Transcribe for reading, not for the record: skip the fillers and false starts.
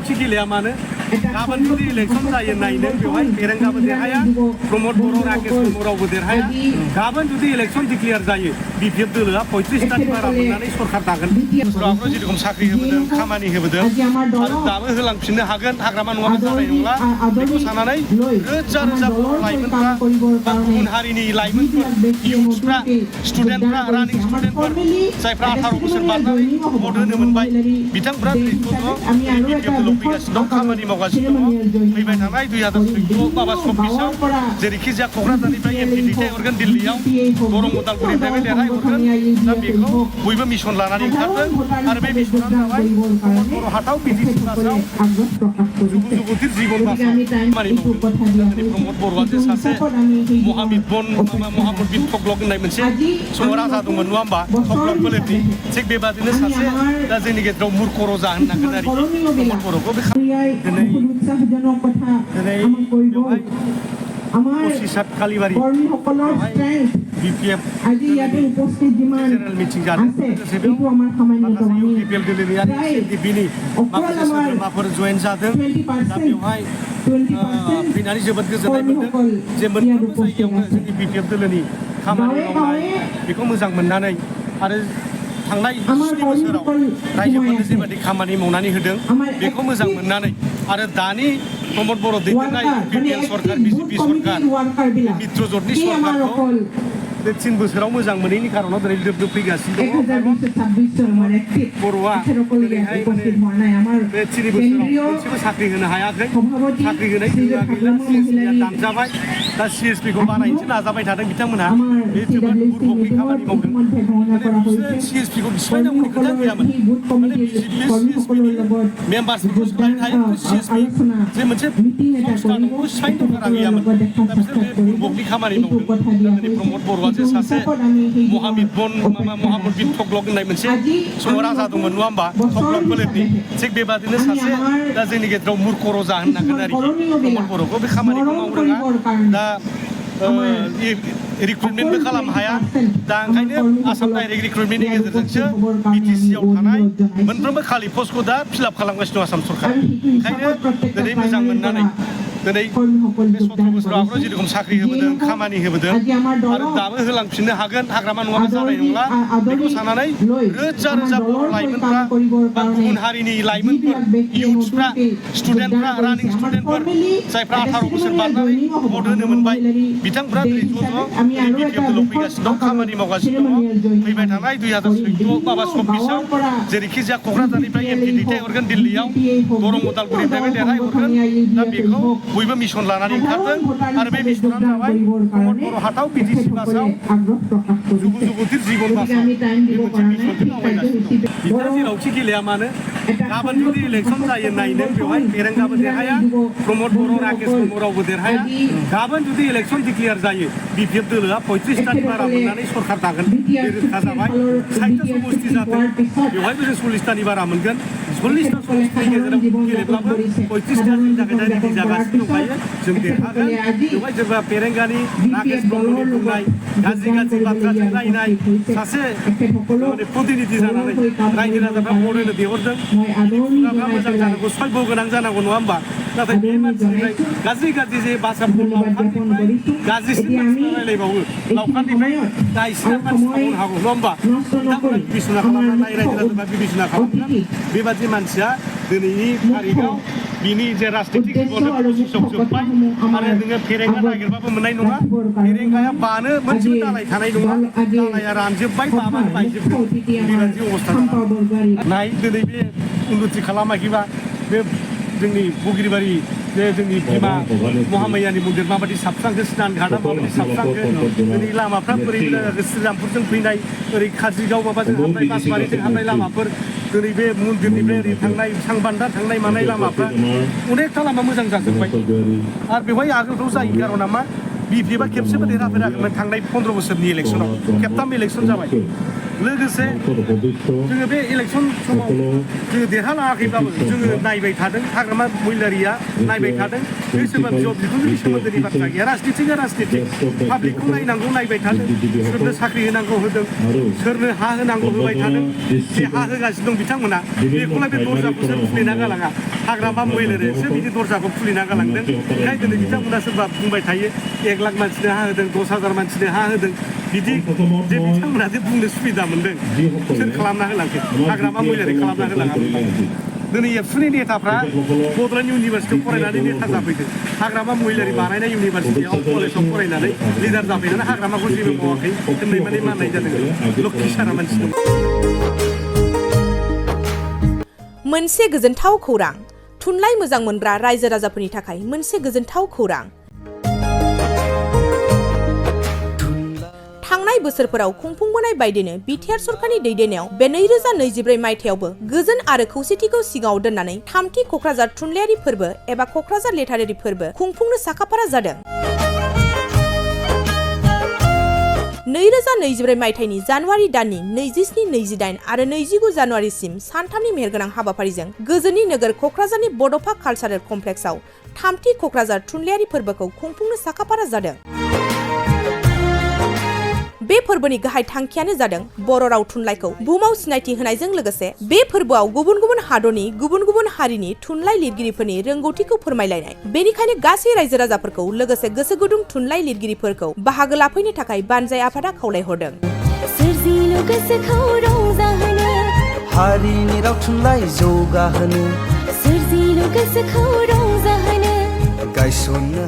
जेरावखि गेलेया मानो गाबोन जुदि इलेक्सन जायो नायनो बेवहाय फेरेंगाबो देरहाया प्रमद बर' राकेश बर' रावबो देरहाया गाबोन जुदि इलेक्सन डिक्लेयार जायो बिपिएफ दोलोआ 35टानि बारा मोननानै सरकार दागोन सुराफोराव जेरखम साख्रि होबोदों खामानि होबोदों आरो दाबो होलांफिननो हागोन हाग्रामा नङाबा जानाय नंला बेखौ साननानै रोजा रोजा बर' लाइमोनफ्रा बा गुबुन हारिनि लाइमोनफोर इयुथ्सफ्रा स्टुडेन्टफ्रा रानिं स्टुडेन्टफोर जायफ्रा 18 बोसोर बारनानै भट होनो मोनबाय बिथांफ्रा बिपिएफ दोलोआव फैगासिनो दं खामानि मावगासिनो दङ फैबाय थानाय 2024 जेरैखि जाया क'क्राझारनिफ्राय एमपि दैथायहरगोन दिल्लीयाव दरं उदालगुरिनिफ्रायबो देरहायहरगोन दा बेखौ बयबो मिशन लानानै ओंखारदों आरो बे मिशनानो जाबाय बर' हाटाव बिटिसि बासाव जुगुजुगुथिर जिबन बासाव खामानि मावदों प्रमद बर'आ जे सासे महामहित थग्लक होननाय मोनसे समाव राजा दंमोन नङा होमबा थग्लक फोलेरनि थिग बेबादिनो सासे दा जोंनि गेजेराव मुर्ख रजा होननांगोन आरो प्रमद बर'खौ बे दिनै पसिसात कालिबारि बिपिएफ जेनेरेल मिटिं जादों लोगोसे बेयाव माखासे इउपिपिएल दोलोनि आरो एसएनडिपिनि माखासे सोद्रोमाफोर जयेन जादों दा बेवहाय फैनानै जोबोद गोजोननाय मोनदों जे मोनफ्रोमबो जायगायावनो जोंनि बिपिएफ दोलोनि खामानि मावनाय बेखौ मोजां मोननानै आरो थांनाय 7 बोसोराव रायजोफोरनो जेबायदि खामानि मावनानै होदों बेखौ मोजां मोननानै आरो दानि प्रमद बर' दैदेननाय बिपिएल सरकार बिजेपि सरकार मित्र ज'टनि सरकारखौ बे 3 बोसोराव मोजां मोनैनि खारनाव दिनै लोब फैगासिनो दङ बर'आ दिनैहाय बे 3 बोसोराव मोनसेबो साख्रि होनो हायाखै साख्रि होनाय दोलोआ गैला सिएसपिआ दानजाबाय दा सिएसपिखौ बानायनोसो नाजाबाय थादों बिथांमोनहा बे जोबोद बुरबकनि खामानि मावदों बिसोरो सिएसपिखौ सिफायनांगौनि खोथा गैयामोन माने सिएसपिनि मेम्बार्सफोरखौ सोलायनो हायो सिएसपि जे मोनसे संस्था दङ सिफायनो दरकारा गैयामोन दा बिसोर बे बुरबकनि खामानि मावदों दिनै प्रमद बर'आ जे सासे महामहित थग्लक होननाय मोनसे समाव राजा दंमोन नङा होमबा थग्लक फोलेरनि थिग बेबादिनो सासे दा जोंनि गेजेराव मुर्ख रजा होननांगोन आरो प्रमद बर'खौ बे खामानिखौ मावनो रोङा दा रिक्रुटमेन्टबो खालामनो हाया दा ओंखायनो आसाम डाइरेक्ट रिक्रुटमेन्टनि गेजेरजोंसो बिटिसिआव थानाय मोनफ्रोमबो खालि पस्टखौ दा फिलआप खालामगासिनो दं आसाम सरकारा ओंखायनो दिनै मोजां मोननानै दिनै बे 17 बोसोराव आगोलाव जेरखम साख्रि होबोदों खामानि होबोदों आरो दाबो होलांफिननो हागोन हाग्रामा नङाबा जानाय नंला बेखौ साननानै रोजा रोजा बर' लाइमोनफ्रा बा गुबुन हारिनि लाइमोनफोर इयुथ्सफ्रा स्टुडेन्टफ्रा रानिं स्टुडेन्टफोर जायफ्रा 18 बोसोर बारनानै भट होनो मोनबाय बिथांफ्रा दिनै ज' बिपिएफ दोलोआव फैगासिनो दं खामानि मावगासिनो दङ फैबाय थानाय 2024 जेरैखि जाया क'क्राझारनिफ्राय एमपि दैथायहरगोन दिल्लीयाव दरं उदालगुरिनिफ्रायबो देरहायहरगोन दा बेखौ बयबो मिशन लानानै ओंखारदों आरो बे मिशनानो जाबाय प्रमद बर' हाटाव बिटिसि बासाव जुगुजुगुथिर जिबन बासाव बे मोनसे मिशनखौ आवगायगासिनो दं बिथाङा जेरावखि गेलेया मानो गाबोन जुदि इलेक्सन जायो नायनो बेवहाय फेरेंगाबो देरहाया प्रमद बर' राकेश बर' रावबो देरहाया गाबोन जुदि इलेक्सन डिक्लेयार जायो बिपिएफ दोलोआ 35टानि बारा मोननानै सरकार दागोन बे रोखा जाबाय 60टा समष्टि जादों बेवहायबो जों 40टानि बारा मोनगोन 40टा समष्टिनि गेजेराव गेलेब्लाबो 35टानि थाखाय दा रेडि जागासिनो दंखायो जों देरहागोन बेवहाय सोरबा फेरेंगानि राकेश ब्रह्मनि बुंनाय गाज्रि गाज्रि बाथ्रा रायनाय सासे प्रतिनिधि जानानै रायजो राजाफ्रा भट होनो बिहरदों खुगाफ्रा मोजां जानांगौ सयब गोनां जानांगौ नङा होमबा नाथाय बे मानसिनिफ्राय गाज्रि गाज्रि जे बाथ्राफोर लावखारनिफ्राय गाज्रिसिन मानसिफ्रा रायलायबावो लावखारनिफ्राय दा इसिना मानसि थाबावनो हागौ नङा होमबा बिथांमोना बिबिचना खालामनानै रायजो राजाफ्रा बिबिचना खालामगोन बेबादि मानसिया दिनैनि तारिखआव बिनि जे राजनितिक जिबन पसिसआव जोब्बाय आरो नोङो फेरेंगा नागिरबाबो मोननाय नङा फेरेंगाया बानो मोनसेबो दालाय थानाय नङा दालाया रानजोब्बाय बाबानो बायजोबगोन बेबादि अबस्था नाय दिनै बे उन्नति खालामाखैबा बे जोंनि बगिरिबारि जे जोंनि बिमा महामायानि मन्दिर माबायदि साबस्रांखो स्नान घाटआ माबायदि साबस्रांखो दिनै लामाफ्रा बोरै श्रीरामपुरजों फैनाय ओरै काजलगाव माबाजों हाबनाय बासबारिजों हाबनाय लामाफोर दिनै बे मन्दिरनिफ्राय ओरै थांनाय सांबान्दा थांनाय मानाय लामाफ्रा अनेकथा लामा मोजां जाजोब्बाय आरो बेवहाय आगोलफ्राव जायो खारना मा बिपिएफआ खेबसेबो देरहाफेराखैमोन थांनाय 15 बोसोरनि इलेक्सनाव खेबथाम इलेक्सन जाबाय लोगोसे जोङो बे इलेक्सन समाव जोङो देरहालाङाखैब्लाबो जोङो नायबाय थादों हाग्रामा महिलारिया नायबाय थादों बे सोरबा बिहाव बिखुनजोनि सोमोन्दोनि बाथ्रा गैया राजनितिकआ राजनितिक पाब्लिकखौ नायनांगौ नायबाय थादों सोरनो साख्रि होनांगौ होदों सोरनो हा होनांगौ होबाय थादों जे हा होगासिनो दं बिथांमोना बेखौलाय बे दरजाखौ सोर खुलिना गालाङा हाग्रामा महिलारियासो बिदि दरजाखौ खुलिना गालांदों ओंखायनो दिनै बिथांमोना सोरबा बुंबाय थायो 1 लाख मानसिनो हा होदों 10,000 मानसिनो हा होदों बिदि जे बिथांमोना जे बुंनो सुबिदा मोनदों सोर खालामना होलांखै हाग्रामा महिलारि खालामना होलाङा दिनै एबसुनि नेताफ्रा बड'लेण्ड इउनिभारसिटियाव फरायनानै नेता जाफैदों हाग्रामा महिलारि बानायनाय इउनिभारसिटियाव कलेजाव फरायनानै लिडार जाफैनानै हाग्रामाखौ जेबो मावाखै होननाय माने माननाय जादों लक्ष्मी सारा मानसि दं। मोनसे गोजोनथाव खौरां थुनलाइ मोजां मोनग्रा रायजो राजाफोरनि थाखाय मोनसे गोजोनथाव खौरां थांनाय बोसोरफोराव खुंफुंबोनाय बायदिनो बिटिआर सरकारनि दैदेननायाव बे 2024 मायथाइयावबो गोजोन आरो खौसेथिखौ सिगाङाव दोननानै 3थि क'क्राझार थुनलाइयारि फोरबो एबा क'क्राझार लिटारेरि फोरबो खुंफुंनो साखाफारा जादों। 2024 मायथाइनि जानुवारि दाननि 27, 28 आरो 29 जानुवारिसिम सानथामनि मेहेरगोनां हाबाफारिजों गोजोननि नोगोर क'क्राझारनि बड'फा कालचारेल कमप्लेक्सआव 3थि क'क्राझार थुनलाइयारि फोरबोखौ खुंफुंनो साखाफारा जादों। बे फोरबोनि गाहाय थांखियानो जादों बर' राव थुनलाइखौ बुहुमाव सिनायथि होनायजों लोगोसे बे फोरबोआव गुबुन गुबुन हादरनि गुबुन गुबुन हारिनि थुनलाइ लिरगिरिफोरनि रोंगौथिखौ फोरमायलायनाय बेनिखायनो गासै रायजो राजाफोरखौ लोगोसे गोसो गुदुं थुनलाइ लिरगिरिफोरखौ बाहागो लाफैनो थाखाय बानजाय आफादा खावलायहरदों। हारिनि राव थुनलाइ जौगाहोनो गायसननो